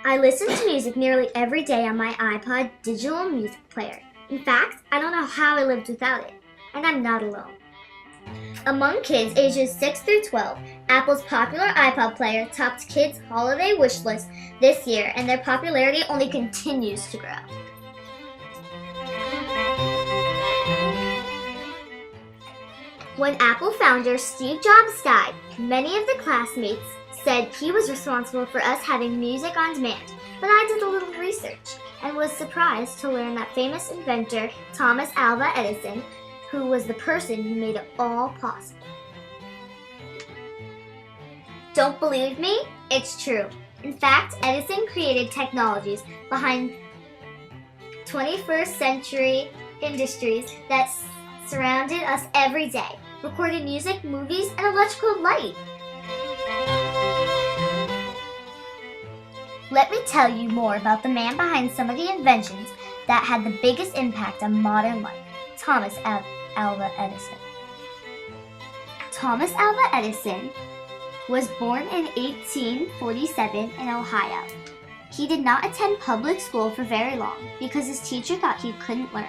I listen to music nearly every day on my iPod digital music player. In fact, I don't know how I lived without it, and I'm not alone. Among kids ages 6 through 12, Apple's popular iPod player topped kids' holiday wish list this year, and their popularity only continues to grow. When Apple founder Steve Jobs died, many of the classmates said he was responsible for us having music on demand, but I did a little research and was surprised to learn that famous inventor Thomas Alva Edison, who was the person who made it all possible. Don't believe me? It's true. In fact, Edison created technologies behind 21st century industries that surrounded us every day, recorded music, movies, and electrical light. Let me tell you more about the man behind some of the inventions that had the biggest impact on modern life, Thomas Alva Edison. Thomas Alva Edison was born in 1847 in Ohio. He did not attend public school for very long because his teacher thought he couldn't learn.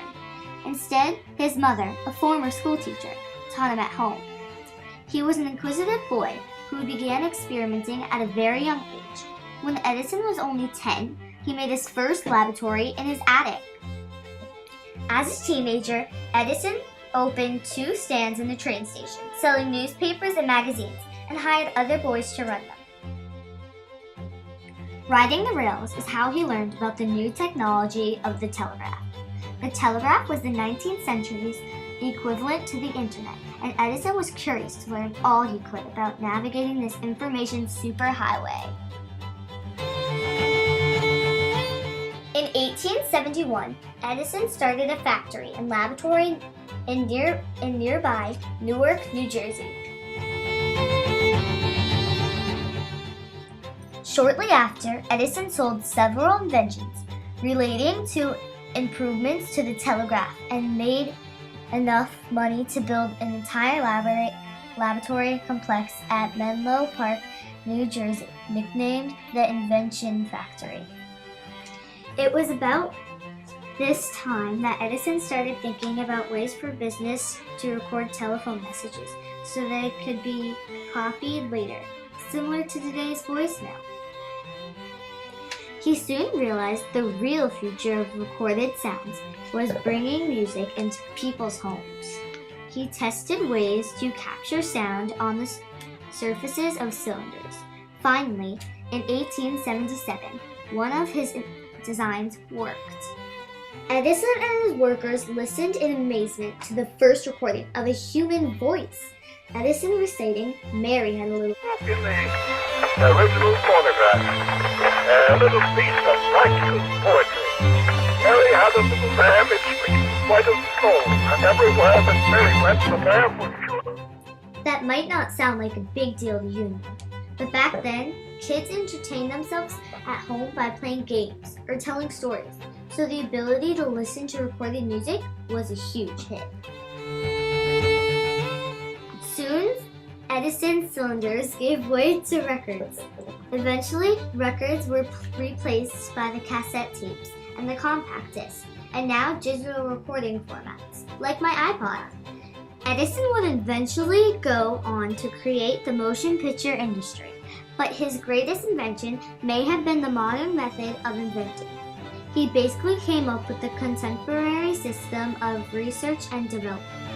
Instead, his mother, a former school teacher, taught him at home. He was an inquisitive boy who began experimenting at a very young age. When Edison was only 10, he made his first laboratory in his attic. As a teenager, Edison opened 2 stands in the train station, selling newspapers and magazines, and hired other boys to run them. Riding the rails is how he learned about the new technology of the telegraph. The telegraph was the 19th century's equivalent to the internet, and Edison was curious to learn all he could about navigating this information superhighway. In 1871, Edison started a factory and laboratory in nearby Newark, New Jersey. Shortly after, Edison sold several inventions relating to improvements to the telegraph and made enough money to build an entire laboratory complex at Menlo Park, New Jersey, nicknamed the Invention Factory. It was about this time that Edison started thinking about ways for business to record telephone messages so they could be copied later, similar to today's voicemail. He soon realized the real future of recorded sounds was bringing music into people's homes. He tested ways to capture sound on the surfaces of cylinders. Finally, in 1877, one of his designs worked. Edison and his workers listened in amazement to the first recording of a human voice. Edison reciting "Mary Had a Little..." The original phonograph, a little piece of practical poetry. Mary had a little lamb, its fleece was white as snow, and everywhere that Mary went, the lamb was sure. That might not sound like a big deal to you, but back then, kids entertained themselves at home by playing games or telling stories, so the ability to listen to recorded music was a huge hit. Soon, Edison's cylinders gave way to records. Eventually, records were replaced by the cassette tapes and the compact disc, and now digital recording formats, like my iPod. Edison would eventually go on to create the motion picture industry, but his greatest invention may have been the modern method of inventing. He basically came up with the contemporary system of research and development.